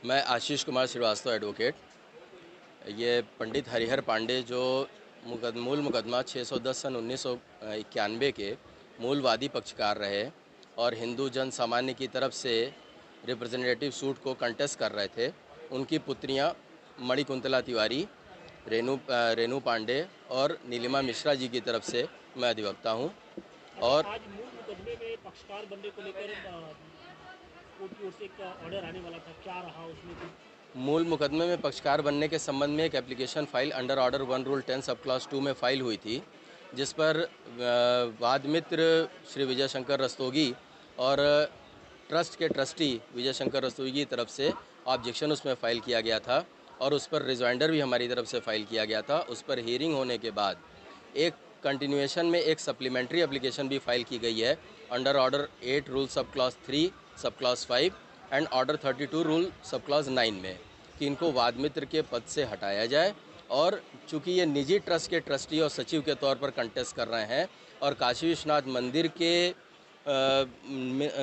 मैं आशीष कुमार श्रीवास्तव एडवोकेट। ये पंडित हरिहर पांडे जो मूल मुकदमा 610 सन 1991 के मूल वादी पक्षकार रहे और हिंदू जन सामान्य की तरफ से रिप्रेजेंटेटिव सूट को कंटेस्ट कर रहे थे, उनकी पुत्रियां मणिकुंतला तिवारी, रेनू पांडे और नीलिमा मिश्रा जी की तरफ से मैं अधिवक्ता हूं। और आज मूल मुकदमे में पक्षकार बनने को लेकर कोर्ट की ओर से एक ऑर्डर आने वाला था, क्या रहा उसमें कुछ? मूल मुकदमे में पक्षकार बनने के संबंध में एक application file under order 1 rule 10 sub clause 2 में फाइल हुई थी, जिस पर वाद मित्र श्री विजय शंकर रस्तोगी और ट्रस्ट के ट्रस्टी विजय शंकर रस्तोगी की तरफ से ऑब्जेक्शन उसमें फ़ाइल किया गया था और उस पर रिजॉइंडर भी हमारी तरफ से फ़ाइल किया गया था। उस पर हियरिंग होने के बाद एक कंटिन्यूएशन में एक सप्लीमेंट्री एप्लीकेशन भी फाइल की गई है under order 8 rule sub clause 3 sub clause 5 and order 32 rule sub clause 9 में कि इनको वाद मित्र के पद से हटाया जाए। और चूँकि ये निजी ट्रस्ट के ट्रस्टी और सचिव के तौर पर कंटेस्ट कर रहे हैं और काशी विश्वनाथ मंदिर के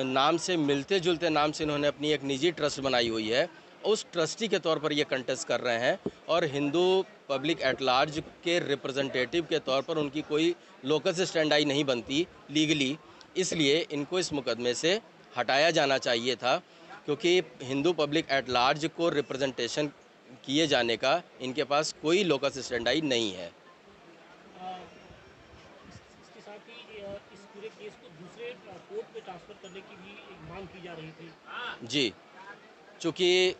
नाम से मिलते जुलते नाम से इन्होंने अपनी एक निजी ट्रस्ट बनाई हुई है, उस ट्रस्टी के तौर पर ये कंटेस्ट कर रहे हैं और हिंदू पब्लिक एट लार्ज के रिप्रेजेंटेटिव के तौर पर उनकी कोई लोकस स्टैंडाई नहीं बनती लीगली, इसलिए इनको इस मुकदमे से हटाया जाना चाहिए था, क्योंकि हिंदू पब्लिक एट लार्ज को रिप्रेजेंटेशन किए जाने का इनके पास कोई लोकस स्टैंडाई नहीं है। इसके साथ ही इस पूरे केस को दूसरे कोर्ट में ट्रांसफर करने की भी एक मांग की जा रही थी। जी, चूँकि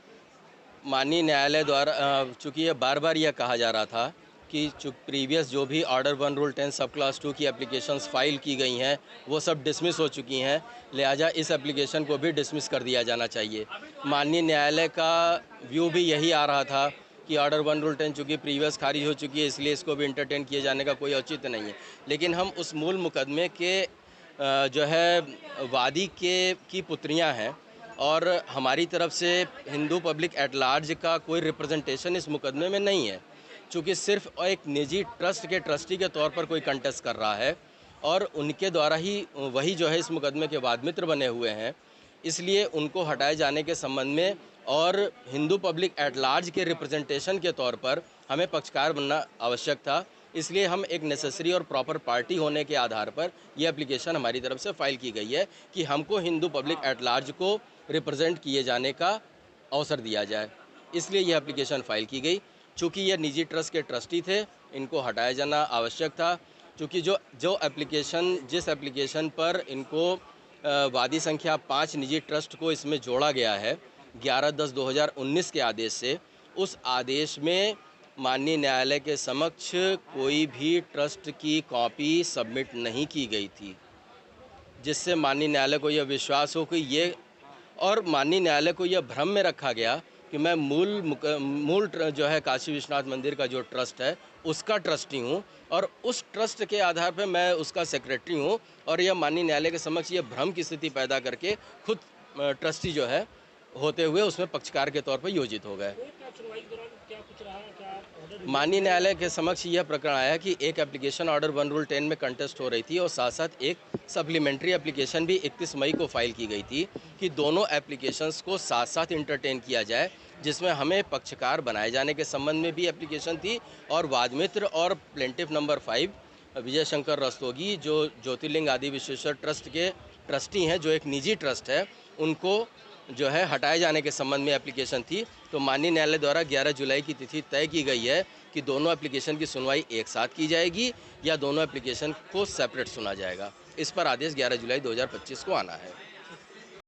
माननीय न्यायालय द्वारा चूँकि ये बार बार यह कहा जा रहा था कि प्रीवियस जो भी ऑर्डर 1 रूल 10 सब क्लास 2 की एप्लीकेशंस फाइल की गई हैं वो सब डिसमिस हो चुकी हैं, लिहाजा इस एप्लीकेशन को भी डिसमिस कर दिया जाना चाहिए। माननीय न्यायालय का व्यू भी यही आ रहा था कि ऑर्डर 1 रूल 10 चूँकि प्रीवियस खारिज हो चुकी है, इसलिए इसको भी इंटरटेन किए जाने का कोई औचित्य नहीं है। लेकिन हम उस मूल मुकदमे के जो है वादी की पुत्रियां हैं और हमारी तरफ से हिंदू पब्लिक एट लार्ज का कोई रिप्रेजेंटेशन इस मुकदमे में नहीं है, चूँकि सिर्फ एक निजी ट्रस्ट के ट्रस्टी के तौर पर कोई कंटेस्ट कर रहा है और उनके द्वारा ही वही जो है इस मुकदमे के वाद मित्र बने हुए हैं, इसलिए उनको हटाए जाने के संबंध में और हिंदू पब्लिक एट लार्ज के रिप्रेजेंटेशन के तौर पर हमें पक्षकार बनना आवश्यक था। इसलिए हम एक नेसेसरी और प्रॉपर पार्टी होने के आधार पर यह एप्लीकेशन हमारी तरफ से फाइल की गई है कि हमको हिंदू पब्लिक एट लार्ज को रिप्रेजेंट किए जाने का अवसर दिया जाए, इसलिए यह एप्लीकेशन फाइल की गई। चूँकि ये निजी ट्रस्ट के ट्रस्टी थे, इनको हटाया जाना आवश्यक था, क्योंकि जिस एप्लीकेशन पर इनको वादी संख्या 5 निजी ट्रस्ट को इसमें जोड़ा गया है 11/10/2019 के आदेश से, उस आदेश में माननीय न्यायालय के समक्ष कोई भी ट्रस्ट की कॉपी सबमिट नहीं की गई थी, जिससे माननीय न्यायालय को यह विश्वास हो कि माननीय न्यायालय को यह भ्रम में रखा गया कि मैं मूल जो है काशी विश्वनाथ मंदिर का जो ट्रस्ट है उसका ट्रस्टी हूँ और उस ट्रस्ट के आधार पर मैं उसका सेक्रेटरी हूँ, और यह माननीय न्यायालय के समक्ष यह भ्रम की स्थिति पैदा करके खुद ट्रस्टी जो है होते हुए उसमें पक्षकार के तौर पर योजित हो गए। माननीय न्यायालय के समक्ष यह प्रकरण आया कि एक एप्लीकेशन ऑर्डर 1 रूल 10 में कंटेस्ट हो रही थी और साथ साथ एक सप्लीमेंट्री एप्लीकेशन भी 31 मई को फाइल की गई थी कि दोनों एप्लीकेशंस को साथ साथ इंटरटेन किया जाए, जिसमें हमें पक्षकार बनाए जाने के संबंध में भी एप्लीकेशन थी और वादमित्र और प्लेंटिफ नंबर 5 विजय शंकर रस्तोगी जो ज्योतिर्लिंग आदि विश्वेश्वर ट्रस्ट के ट्रस्टी हैं, जो एक निजी ट्रस्ट है, उनको जो है हटाए जाने के संबंध में एप्लीकेशन थी। तो माननीय न्यायालय द्वारा 11 जुलाई की तिथि तय की गई है कि दोनों एप्लीकेशन की सुनवाई एक साथ की जाएगी या दोनों एप्लीकेशन को सेपरेट सुना जाएगा। इस पर आदेश 11 जुलाई 2025 को आना है।